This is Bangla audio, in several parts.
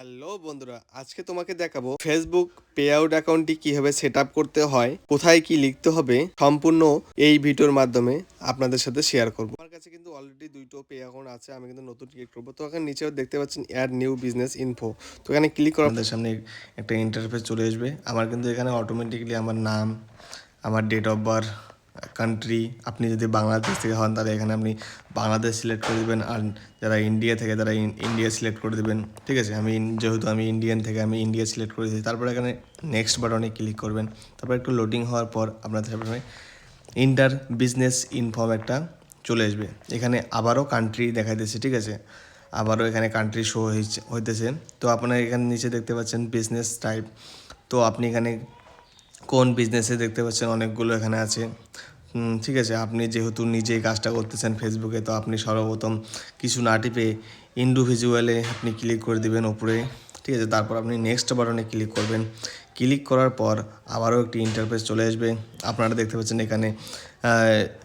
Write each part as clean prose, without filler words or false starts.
হ্যালো বন্ধুরা, আজকে তোমাকে দেখাবো ফেসবুক পে আউট অ্যাকাউন্টটি কিভাবে সেট আপ করতে হয়, কোথায় কি লিখতে হবে, সম্পূর্ণ এই ভিডিওর মাধ্যমে আপনাদের সাথে শেয়ার করব। আমার কাছে কিন্তু অলরেডি দুটো পে অ্যাকাউন্ট আছে, আমি কিন্তু নতুন ক্রিয়েট করবো। তো এখানে নিচেও দেখতে পাচ্ছেন অ্যাড নিউ বিজনেস ইনফো। তো এখানে ক্লিক করার আমাদের সামনে একটা ইন্টারফেস চলে আসবে। আমার কিন্তু এখানে অটোমেটিকলি আমার নাম, আমার ডেট অফ বার্থ, কান্ট্রি, আপনি যদি বাংলাদেশ থেকে হন তাহলে এখানে আপনি বাংলাদেশ সিলেক্ট করে দেবেন, আর যারা ইন্ডিয়া থেকে তারা ইন্ডিয়া সিলেক্ট করে দেবেন। ঠিক আছে, যেহেতু আমি ইন্ডিয়ান থেকে আমি ইন্ডিয়া সিলেক্ট করে দিয়েছি। তারপর এখানে নেক্সট বাটনে ক্লিক করবেন। তারপর একটু লোডিং হওয়ার পর আপনাদের সামনে ইন্টার বিজনেস ইনফর্ম একটা চলে আসবে। এখানে আবারও কান্ট্রি দেখাইতেছে। ঠিক আছে, আবারও এখানে কান্ট্রি শো হইতেছে। তো আপনারা এখানে নিচে দেখতে পাচ্ছেন বিজনেস টাইপ। তো আপনি এখানে কোন বিজনেসে দেখতে পাচ্ছেন অনেকগুলো এখানে আছে। ঠিক আছে, আপনি যেহেতু নিজেই কাজটা করতেছেন ফেসবুকে, তো আপনি সর্বপ্রথম কিছু না টিপে ইন্ডিভিজুয়ালে আপনি ক্লিক করে দিবেন ওপরে। ঠিক আছে, তারপর আপনি নেক্সট বাটনে ক্লিক করবেন। ক্লিক করার পর আবারও একটি ইন্টারফেস চলে আসবে। আপনারা দেখতে পাচ্ছেন এখানে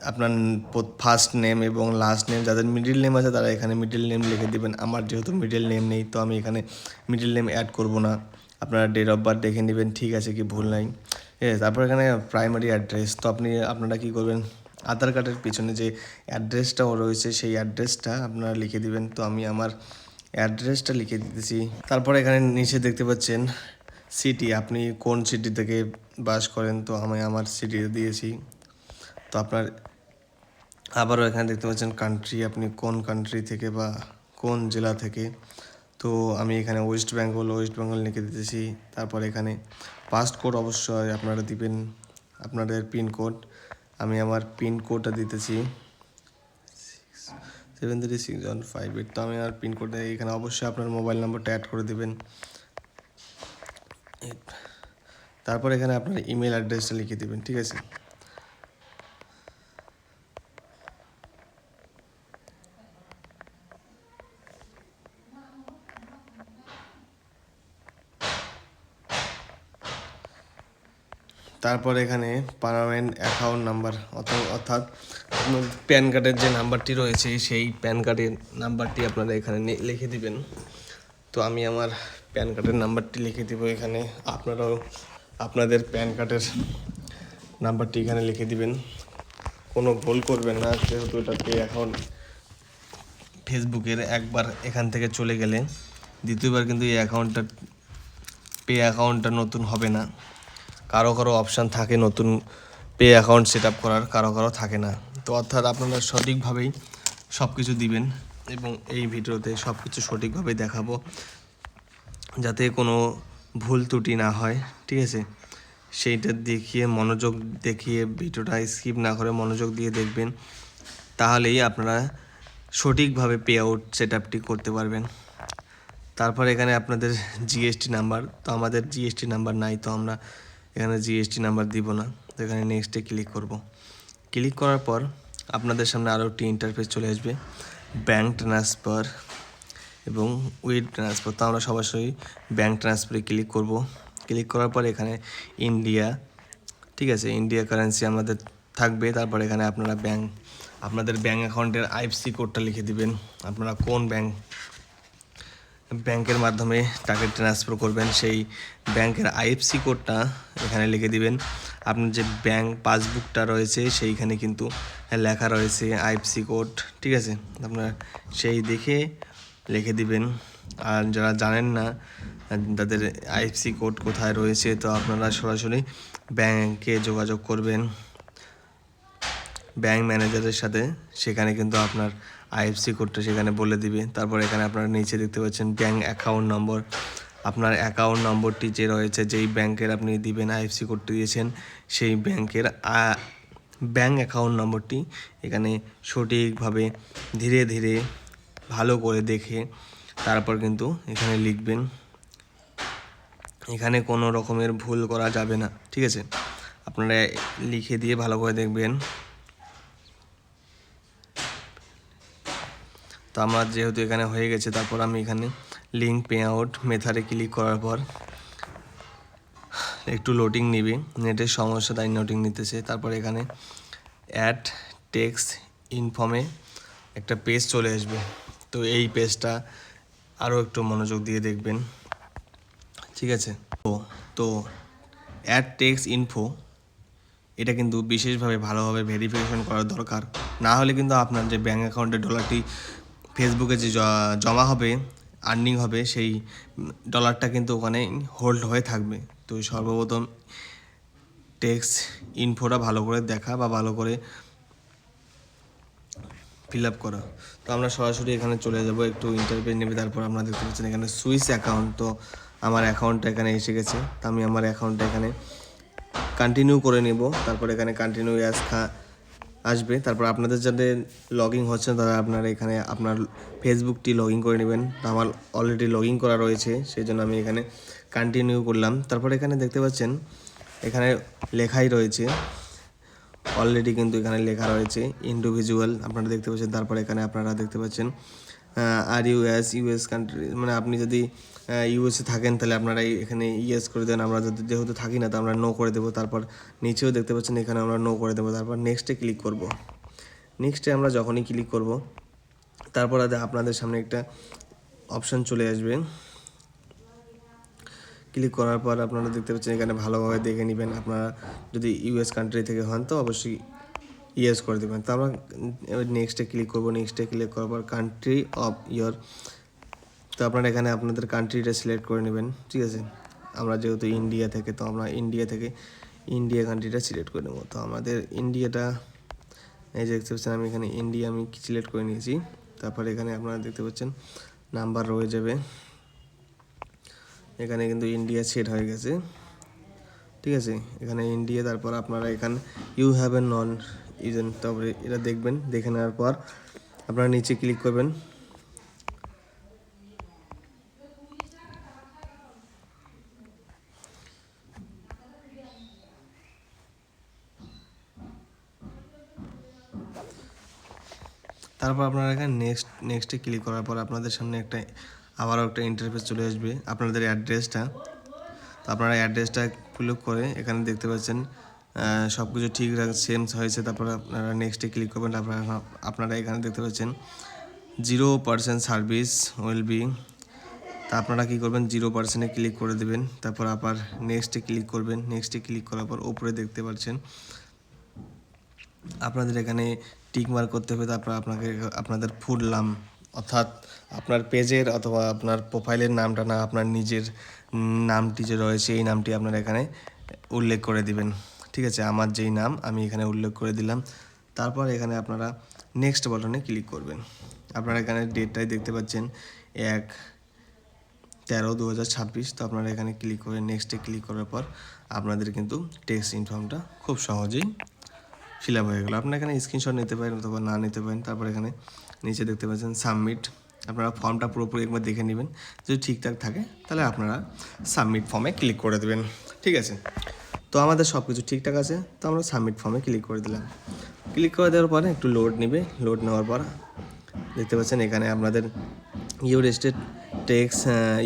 আপনার ফার্স্ট নেম এবং লাস্ট নেম, যাদের মিডিল নেম আছে তারা এখানে মিডিল নেম লিখে দেবেন। আমার যেহেতু মিডিল নেম নেই, তো আমি এখানে মিডিল নেম অ্যাড করব না। আপনারা ডেট অফ বার্থ দেখে নেবেন ঠিক আছে কি ভুল নাই। তারপর এখানে প্রাইমারি অ্যাড্রেস। তো আপনারা কী করবেন, আধার কার্ডের পিছনে যে অ্যাড্রেসটাও রয়েছে সেই অ্যাড্রেসটা আপনারা লিখে দিবেন। তো আমি আমার অ্যাড্রেসটা লিখে দিতেছি। তারপর এখানে নিচে দেখতে পাচ্ছেন সিটি, আপনি কোন সিটি থেকে বাস করেন, তো আমি আমার সিটি দিয়েছি। তো আপনার আবারও এখানে দেখতে পাচ্ছেন কান্ট্রি, আপনি কোন কান্ট্রি থেকে বা কোন জেলা থেকে। তো আমি এখানে ওয়েস্ট বেঙ্গল লিখে দিতেছি। তারপর এখানে পাসপোর্ট অবশ্যই আপনারা দিবেন, আপনাদের পিনকোড। আমি আমার পিনকোডটা দিতেছি 736158। তো আমি আমার পিনকোডে এখানে অবশ্যই আপনার মোবাইল নাম্বারটা অ্যাড করে দেবেন। তারপর এখানে আপনার ইমেল অ্যাড্রেসটা লিখে দেবেন। ঠিক আছে, তারপর এখানে পার্মানেন্ট অ্যাকাউন্ট নাম্বার, অর্থাৎ আপনার প্যান কার্ডের যে নাম্বারটি রয়েছে সেই প্যান কার্ডের নাম্বারটি আপনারা এখানে লিখে দিবেন। তো আমি আমার প্যান কার্ডের নাম্বারটি লিখে দিব এখানে। আপনারাও আপনাদের প্যান কার্ডের নাম্বারটি এখানে লিখে দিবেন, কোনো ভুল করবেন না, যেহেতু এটা পে অ্যাকাউন্ট। ফেসবুকের একবার এখান থেকে চলে গেলে দ্বিতীয়বার কিন্তু এই পে অ্যাকাউন্টটা নতুন হবে না। কারো অপশান থাকে নতুন পে অ্যাকাউন্ট সেট আপ করার, কারো থাকে না। তো অর্থাৎ আপনারা সঠিকভাবেই সব কিছু দিবেন, এবং এই ভিডিওতে সব কিছু সঠিকভাবেই দেখাবো যাতে কোনো ভুল ত্রুটি না হয়। ঠিক আছে, সেইটা দেখিয়ে ভিডিওটা স্কিপ না করে মনোযোগ দিয়ে দেখবেন, তাহলেই আপনারা সঠিকভাবে পে আউট সেট আপটি করতে পারবেন। তারপর এখানে আপনাদের জিএসটি নাম্বার, তো আমাদের জিএসটি নাম্বার নাই, তো আমরা এখানে জিএসটি নাম্বার দিব না। তো এখানে নেক্সটে ক্লিক করব। ক্লিক করার পর আপনাদের সামনে আরও একটি ইন্টারফেস চলে আসবে, ব্যাঙ্ক ট্রান্সফার এবং উইথ ট্রান্সফার। তো আমরা সরাসরি ব্যাঙ্ক ট্রান্সফারে ক্লিক করব। ক্লিক করার পর এখানে ইন্ডিয়া, ঠিক আছে, ইন্ডিয়া কারেন্সি আমাদের থাকবে। তারপর এখানে আপনাদের ব্যাঙ্ক অ্যাকাউন্টের আইএফসি কোডটা লিখে দিবেন। আপনারা কোন ব্যাংকের মাধ্যমে টাকা ট্রান্সফার করবেন সেই ব্যাংকের আইএফসি কোডটা এখানে লিখে দিবেন। আপনার যে ব্যাংক পাসবুকটা রয়েছে সেইখানে কিন্তু লেখা রয়েছে আইএফসি কোড। ঠিক আছে, আপনারা সেই দেখে লিখে দিবেন। আর যারা জানেন না তাদের আইএফসি কোড কোথায় রয়েছে, তো আপনারা সরাসরি ব্যাংকে যোগাযোগ করবেন, ব্যাংক ম্যানেজারের সাথে। সেখানে কিন্তু আপনার আইএফসি কোডটা সেখানে বলে দিবে। তারপর এখানে আপনারা নিচে দেখতে পাচ্ছেন ব্যাংক অ্যাকাউন্ট নম্বর। আপনার অ্যাকাউন্ট নম্বরটি যে রয়েছে, যেই ব্যাংকের আপনি দিবেন আইএফসি কোডটি দিয়েছেন, সেই ব্যাংকের ব্যাংক অ্যাকাউন্ট নম্বরটি এখানে সঠিকভাবে ধীরে ধীরে ভালো করে দেখে তারপর কিন্তু এখানে লিখবেন। এখানে কোনো রকমের ভুল করা যাবে না। ঠিক আছে, আপনারা লিখে দিয়ে ভালো করে দেখবেন। তো আমার যেহেতু এখানে হয়ে গেছে, তারপর আমি এখানে লিঙ্ক পে আউট মেথডে ক্লিক করার পর একটু লোডিং নিবে, নেটের সমস্যা তাই লোডিং নিতেছে। তারপর এখানে অ্যাড টেক্সট ইনফর্মে একটা পেজ চলে আসবে। তো এই পেজটা আরও একটু মনোযোগ দিয়ে দেখবেন। ঠিক আছে। তো অ্যাড টেক্সট ইনফো এটা কিন্তু বিশেষভাবে ভালোভাবে ভেরিফিকেশন করা দরকার, না হলে কিন্তু আপনার যে ব্যাঙ্ক অ্যাকাউন্টে ডলারটি ফেসবুকে যে জমা হবে, আর্নিং হবে, সেই ডলারটা কিন্তু ওখানে হোল্ড হয়ে থাকবে। তো সর্বপ্রথম টেক্সট ইনফোটা ভালো করে দেখা বা ভালো করে ফিল আপ করা। তো আমরা সরাসরি এখানে চলে যাব, একটু ইন্টারভিউ নেবে, তারপর আপনারা দেখতে পাচ্ছেন এখানে সুইস অ্যাকাউন্ট। তো আমার অ্যাকাউন্টটা এখানে এসে গেছে, তো আমি আমার অ্যাকাউন্টটা এখানে কন্টিনিউ করে নেব। তারপর এখানে কন্টিনিউ অ্যাজ আসবে। তারপর আপনাদের যাদের লগ ইন হচ্ছে তারা আপনারা এখানে আপনার ফেসবুকটি লগ ইন করে নেবেন। তো আমার অলরেডি লগ ইন করা রয়েছে, সেই জন্য আমি এখানে কন্টিনিউ করলাম। তারপর এখানে দেখতে পাচ্ছেন এখানে লেখাই রয়েছে, অলরেডি কিন্তু এখানে লেখা রয়েছে ইন্ডিভিজুয়াল, আপনারা দেখতে পাচ্ছেন। তারপর এখানে আপনারা দেখতে পাচ্ছেন আর ইউএস কান্ট্রি, মানে আপনি যদি ইউএসএ থাকেন তাহলে আপনারা এখানে ইয়েস করে দেন। আমরা যদি যেহেতু থাকি না তো আমরা নো করে দেবো। তারপর নিচেও দেখতে পাচ্ছেন এখানে আমরা নো করে দেবো। তারপর নেক্সটে ক্লিক করব। নেক্সটে আমরা যখনই ক্লিক করব তারপর আপনাদের সামনে একটা অপশান চলে আসবে। ক্লিক করার পর আপনারা দেখতে পাচ্ছেন এখানে ভালোভাবে দেখে নেবেন। আপনারা যদি ইউএস কান্ট্রি থেকে হন তো অবশ্যই ইয়েস করে দেবেন। তো আমরা নেক্সটে ক্লিক করব। নেক্সটে ক্লিক করার পর কান্ট্রি অফ ইয়োর, তো আপনারা এখানে আপনাদের কান্ট্রিটা সিলেক্ট করে নেবেন। ঠিক আছে, আমরা যেহেতু ইন্ডিয়া থেকে, তো আমরা ইন্ডিয়া কান্ট্রিটা সিলেক্ট করে নেব। তো আমাদের ইন্ডিয়াটা এই যে দেখতে পাচ্ছেন আমি এখানে ইন্ডিয়া আমি সিলেক্ট করে নিয়েছি। তারপর এখানে আপনারা দেখতে পাচ্ছেন নাম্বার রয়ে যাবে, এখানে কিন্তু ইন্ডিয়া সেট হয়ে গেছে। ঠিক আছে, এখানে ইন্ডিয়া। তারপর আপনারা এখানে ইউ হ্যাভ এ নন ইজেন, তারপরে এটা দেখবেন। দেখে নেওয়ার পর আপনারা নিচে ক্লিক করবেন। তারপর আপনারা এখানে নেক্সটে ক্লিক করার পর আপনাদের সামনে আবারও একটা ইন্টারফেস চলে আসবে, আপনাদের অ্যাড্রেসটা। তো আপনারা অ্যাড্রেসটা ফিল আপ করে এখানে দেখতে পাচ্ছেন সব কিছু ঠিক সেম হয়েছে। তারপর আপনারা নেক্সটে ক্লিক করবেন। তারপর আপনারা এখানে দেখতে পাচ্ছেন 0% সার্ভিস উইল বি, তা আপনারা কী করবেন 0%-এ ক্লিক করে দেবেন। তারপর আবার নেক্সটে ক্লিক করবেন। নেক্সটে ক্লিক করার পর উপরে দেখতে পাচ্ছেন আপনাদের এখানে টিক মার্ক করতে হবে। তারপর আপনাদের ফুল নাম, অর্থাৎ আপনার পেজের অথবা আপনার প্রোফাইলের নামটা না, আপনার নিজের নামটি যে রয়েছে এই নামটি আপনারা এখানে উল্লেখ করে দিবেন। ঠিক আছে, আমার যেই নাম আমি এখানে উল্লেখ করে দিলাম। তারপর এখানে আপনারা নেক্সট বাটনে ক্লিক করবেন। আপনারা এখানে ডেটটাই দেখতে পাচ্ছেন 1/13/2026। তো আপনারা এখানে ক্লিক করে নেক্সটে ক্লিক করার পর আপনাদের কিন্তু টেক্সট ইনফর্মটা খুব সহজেই ফিল আপ হয়ে গেলো। আপনারা এখানে স্ক্রিনশট নিতে পারেন অথবা না নিতে পারেন। তারপর এখানে নিচে দেখতে পাচ্ছেন সাবমিট, আপনারা ফর্মটা পুরোপুরি একবার দেখে নেবেন, যদি ঠিকঠাক থাকে তাহলে আপনারা সাবমিট ফর্মে ক্লিক করে দেবেন। ঠিক আছে, তো আমাদের সব কিছু ঠিকঠাক আছে, তো আমরা সাবমিট ফর্মে ক্লিক করে দিলাম। ক্লিক করে দেওয়ার পরে একটু লোড নেবে, লোড নেওয়ার পর দেখতে পাচ্ছেন এখানে আপনাদের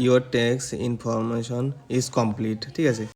your tax information is complete. ঠিক আছে।